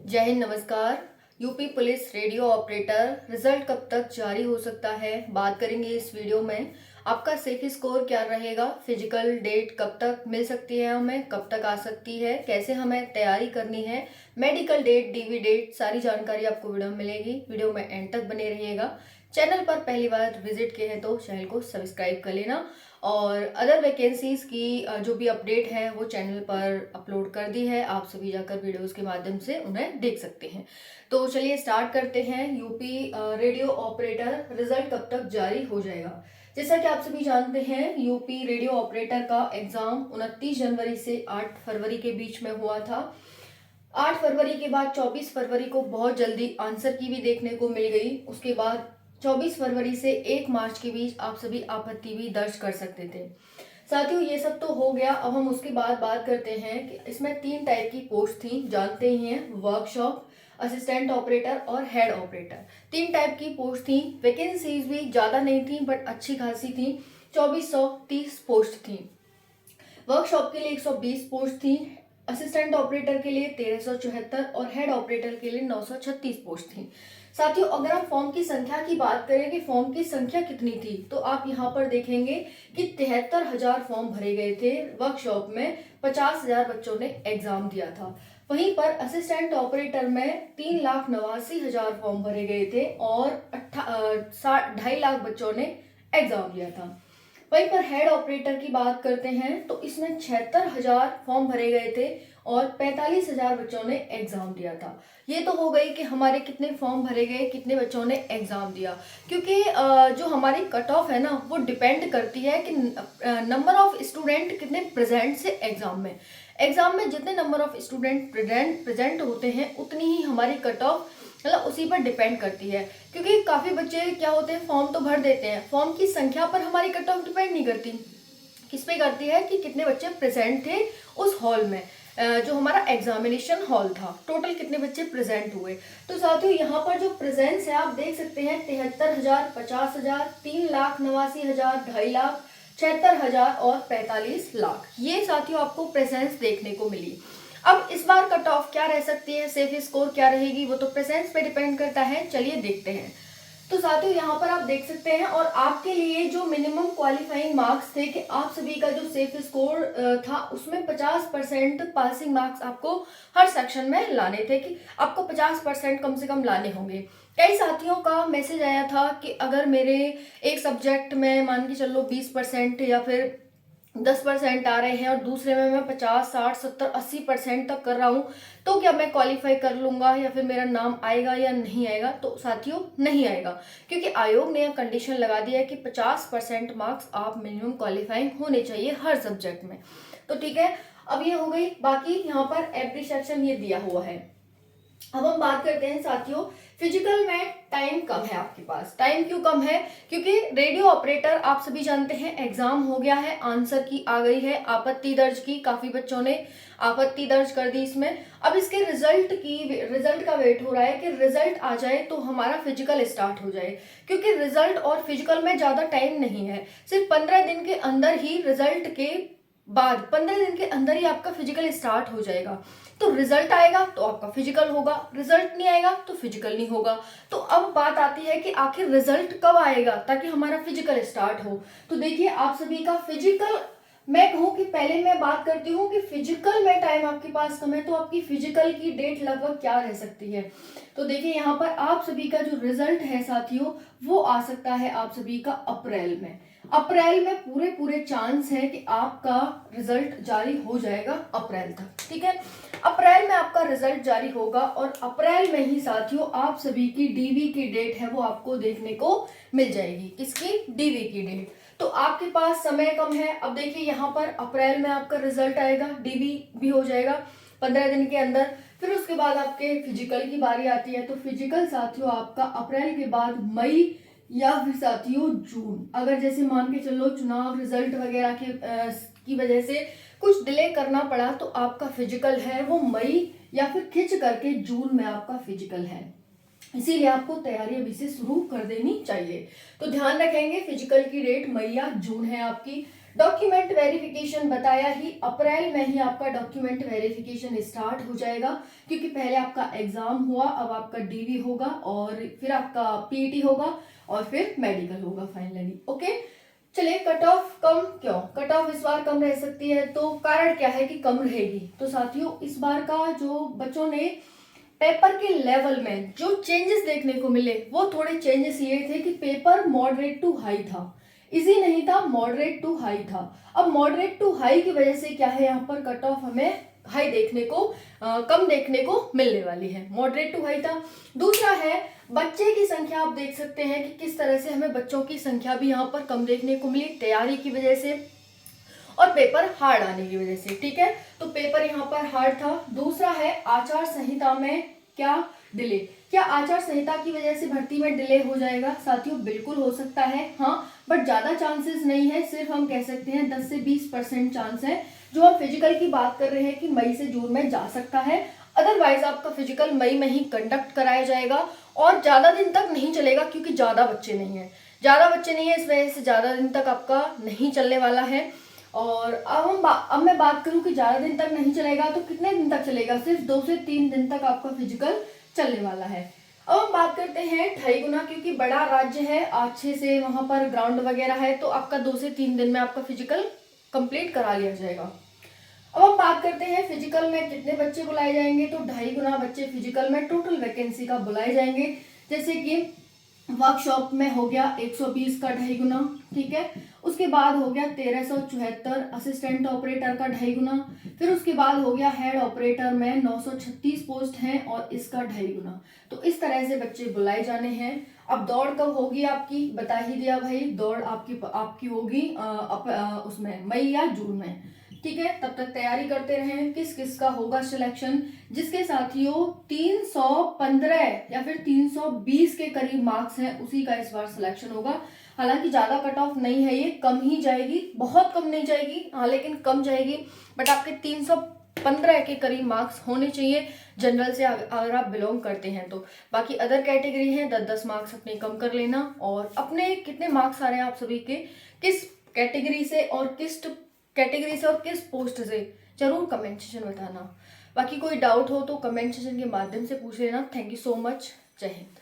जय हिंद, नमस्कार। UP police radio operator result कब तक जारी हो सकता है, बात करेंगे इस वीडियो में। आपका सेफ स्कोर क्या रहेगा, फिजिकल डेट कब तक मिल सकती है, हमें कब तक आ सकती है, कैसे हमें तैयारी करनी है, मेडिकल डेट, डीवी डेट, सारी जानकारी आपको वीडियो में मिलेगी। वीडियो में एंड तक बने रहिएगा। चैनल पर पहली बार विजिट किए हैं तो चैनल को सब्सक्राइब कर लेना। और अदर वैकेंसीज की जो भी अपडेट है वो चैनल पर अपलोड कर दी है, आप सभी जाकर वीडियोस के माध्यम से उन्हें देख सकते हैं। तो चलिए स्टार्ट करते हैं। यूपी रेडियो ऑपरेटर रिजल्ट कब तक जारी हो जाएगा। जैसा कि आप सभी जानते हैं, यूपी रेडियो ऑपरेटर का एग्जाम 29 जनवरी से 8 फरवरी के बीच में हुआ था। 8 फरवरी के बाद 24 फरवरी को बहुत जल्दी आंसर की भी देखने को मिल गई। उसके बाद 24 फरवरी से 1 मार्च के बीच आप सभी आपत्ति भी दर्ज कर सकते थे। साथियों, ये सब तो हो गया। अब हम उसके बाद बात करते हैं कि इसमें 3 टाइप की पोस्ट थी, जानते ही हैं, वर्कशॉप, असिस्टेंट ऑपरेटर और हेड ऑपरेटर। 3 टाइप की पोस्ट थी। वैकेंसीज भी ज़्यादा नहीं थी बट अच्छी खासी थी। 2430 पोस्ट थी। वर्कशॉप के लिए 120 पोस्ट थी, असिस्टेंट ऑपरेटर के लिए 1374 और हेड ऑपरेटर के लिए 936 पोस्ट थी। साथियों, अगर हम फॉर्म की संख्या की बात करें कि फॉर्म की संख्या कितनी थी, तो आप यहाँ पर देखेंगे कि 73,000 फॉर्म भरे गए थे। वर्कशॉप में 50,000 बच्चों ने एग्जाम दिया था। वहीं पर असिस्टेंट ऑपरेटर में 3,89,000 फॉर्म भरे गए थे और 2.5 लाख बच्चों ने एग्जाम दिया था। वहीं पर हेड ऑपरेटर की बात करते हैं तो इसमें 76,000 फॉर्म भरे गए थे और 45,000 बच्चों ने एग्जाम दिया था। ये तो हो गई कि हमारे कितने फॉर्म भरे गए, कितने बच्चों ने एग्जाम दिया। क्योंकि जो हमारी कट ऑफ है ना, वो डिपेंड करती है कि नंबर ऑफ स्टूडेंट कितने प्रेजेंट से एग्जाम में जितने नंबर ऑफ स्टूडेंट प्रेजेंट होते हैं उतनी ही हमारी कट ऑफ मतलब उसी पर डिपेंड करती है। क्योंकि काफी बच्चे क्या होते हैं, फॉर्म तो भर देते हैं, फॉर्म की संख्या पर हमारी कट ऑफ डिपेंड नहीं करती। किस पे करती है कि कितने बच्चे प्रेजेंट थे उस हॉल में, जो हमारा एग्जामिनेशन हॉल था, टोटल कितने बच्चे प्रेजेंट हुए। तो साथियों, यहाँ पर जो प्रेजेंस है आप देख सकते हैं, 73,000, 50,000, 3,89,000, 2.5 लाख, 76,000 और 45 लाख। ये साथियों आपको प्रेजेंस देखने को मिली। अब इस बार कट ऑफ क्या रह सकती है, सेफ स्कोर क्या रहेगी, वो तो प्रेजेंस पे डिपेंड करता है। चलिए देखते हैं। तो साथियों, यहाँ पर आप देख सकते हैं, और आपके लिए जो मिनिमम क्वालिफाइंग मार्क्स थे कि आप सभी का जो सेफ स्कोर था उसमें 50% पासिंग मार्क्स आपको हर सेक्शन में लाने थे, कि आपको 50% कम से कम लाने होंगे। कई साथियों का मैसेज आया था कि अगर मेरे एक सब्जेक्ट में मान के चलो 20% या फिर 10% आ रहे हैं और दूसरे में मैं 50, 60, 70, 80% तक कर रहा हूँ, तो क्या मैं क्वालिफाई कर लूंगा या फिर मेरा नाम आएगा या नहीं आएगा। तो साथियों, नहीं आएगा, क्योंकि आयोग ने यह कंडीशन लगा दिया है कि 50% मार्क्स आप मिनिमम क्वालिफाइंग होने चाहिए हर सब्जेक्ट में। तो ठीक है, अब ये हो गई। बाकी यहाँ पर एवरी सेक्शन ये दिया हुआ है। अब हम बात करते हैं साथियों, फिजिकल में टाइम कम है आपके पास। टाइम क्यों कम है? क्योंकि रेडियो ऑपरेटर आप सभी जानते हैं, एग्जाम हो गया है, आंसर की आ गई है, आपत्ति दर्ज की, काफी बच्चों ने आपत्ति दर्ज कर दी इसमें। अब इसके रिजल्ट का वेट हो रहा है कि रिजल्ट आ जाए तो हमारा फिजिकल स्टार्ट हो जाए। क्योंकि रिजल्ट और फिजिकल में ज्यादा टाइम नहीं है, सिर्फ 15 दिन के अंदर ही रिजल्ट के बाद 15 दिन के अंदर ही आपका फिजिकल स्टार्ट हो जाएगा। तो रिजल्ट आएगा तो आपका फिजिकल होगा, रिजल्ट नहीं आएगा तो फिजिकल नहीं होगा। तो अब बात आती है कि आखिर रिजल्ट कब आएगा ताकि हमारा फिजिकल स्टार्ट हो। तो देखिए, आप सभी का फिजिकल, मैं कहूँ कि पहले मैं बात करती हूँ कि फिजिकल में टाइम आपके पास कम है, तो आपकी फिजिकल की डेट लगभग क्या रह सकती है। तो देखिए, यहाँ पर आप सभी का जो रिजल्ट है साथियों, वो आ सकता है आप सभी का अप्रैल में। अप्रैल में पूरे चांस है कि आपका रिजल्ट जारी हो जाएगा अप्रैल तक। ठीक है, अप्रैल में आपका रिजल्ट जारी होगा और अप्रैल में ही साथियों आप सभी की डीवी की डेट है वो आपको देखने को मिल जाएगी। किसकी? डीवी की डेट। तो आपके पास समय कम है। अब देखिए, यहाँ पर अप्रैल में आपका रिजल्ट आएगा, डीवी भी हो जाएगा 15 दिन के अंदर। फिर उसके बाद आपके फिजिकल की बारी आती है। तो फिजिकल साथियों आपका अप्रैल के बाद मई या फिर साथियों जून, अगर जैसे मान के चलो चुनाव रिजल्ट वगैरह की वजह से कुछ डिले करना पड़ा, तो आपका फिजिकल है वो मई या फिर खिंच करके जून में आपका फिजिकल है। इसीलिए आपको तैयारी अभी से शुरू कर देनी चाहिए। तो ध्यान रखेंगे, फिजिकल की डेट मई या जून है आपकी। डॉक्यूमेंट वेरिफिकेशन बताया ही, अप्रैल में ही आपका डॉक्यूमेंट वेरिफिकेशन स्टार्ट हो जाएगा, क्योंकि पहले आपका एग्जाम हुआ, अब आपका डीवी होगा और फिर आपका पीईटी होगा और फिर मेडिकल होगा फाइनली। ओके, चलिए कट ऑफ कम क्यों, कट ऑफ इस बार कम रह सकती है, तो कारण क्या है कि कम रहेगी। तो साथियों, इस बार का जो बच्चों ने पेपर के लेवल में जो चेंजेस देखने को मिले, वो थोड़े चेंजेस ये थे कि पेपर मॉडरेट टू हाई था, इजी नहीं था, मॉडरेट टू हाई था। अब मॉडरेट टू हाई की वजह से क्या है, यहाँ पर कट ऑफ हमें हाई देखने को कम देखने को मिलने वाली है, मॉडरेट टू हाई था। दूसरा है बच्चे की संख्या, आप देख सकते हैं कि किस तरह से हमें बच्चों की संख्या भी यहाँ पर कम देखने को मिली, तैयारी की वजह से और पेपर हार्ड आने की वजह से। ठीक है, तो पेपर यहाँ पर हार्ड था। दूसरा है आचार संहिता में क्या डिले, क्या आचार संहिता की वजह से भर्ती में डिले हो जाएगा? साथियों बिल्कुल हो सकता है, हाँ, बट ज्यादा चांसेस नहीं है, सिर्फ हम कह सकते हैं 10 से 20% चांस है। जो हम फिजिकल की बात कर रहे हैं कि मई से जून में जा सकता है, अदरवाइज आपका फिजिकल मई में ही कंडक्ट कराया जाएगा और ज्यादा दिन तक नहीं चलेगा, क्योंकि ज्यादा बच्चे नहीं है, इस वजह से ज्यादा दिन तक आपका नहीं चलने वाला है। और अब मैं बात करूं कि ज्यादा दिन तक नहीं चलेगा, तो कितने दिन तक चलेगा? सिर्फ 2 से 3 दिन तक आपका फिजिकल चलने वाला है। अब हम बात करते हैं 2.5 गुना, क्योंकि बड़ा राज्य है, अच्छे से वहां पर ग्राउंड वगैरह है, तो आपका 2 से 3 दिन में आपका फिजिकल कंप्लीट करा लिया जाएगा। अब हम बात करते हैं फिजिकल में कितने बच्चे बुलाए जाएंगे, तो 2.5 गुना बच्चे फिजिकल में टोटल वैकेंसी का बुलाए जाएंगे। जैसे कि वर्कशॉप में हो गया 120 का 2.5 गुना, ठीक है, उसके बाद हो गया 1374 असिस्टेंट ऑपरेटर का 2.5 गुना, फिर उसके बाद हो गया हेड ऑपरेटर में 936 पोस्ट हैं और इसका 2.5 गुना। तो इस तरह से बच्चे बुलाए जाने हैं। अब दौड़ कब होगी आपकी, बता ही दिया भाई, दौड़ आपकी होगी उसमें मई या जून में। ठीक है, तब तक तैयारी करते रहें। किस किस का होगा सिलेक्शन, जिसके साथियों 315 या फिर 320 के करीब मार्क्स हैं, उसी का इस बार सिलेक्शन होगा। हालांकि ज्यादा कट ऑफ नहीं है, ये कम ही जाएगी, बहुत कम नहीं जाएगी, हाँ लेकिन कम जाएगी, बट आपके 315 के करीब मार्क्स होने चाहिए जनरल से अगर आप बिलोंग करते हैं तो। बाकी अदर कैटेगरी है 10-10 मार्क्स अपने कम कर लेना, और अपने कितने मार्क्स आ रहे हैं आप सभी के, किस कैटेगरी से और किस पोस्ट से, जरूर कमेंट सेक्शन में बताना। बाकी कोई डाउट हो तो कमेंट सेक्शन के माध्यम से पूछ लेना। थैंक यू सो मच, जय हिंद।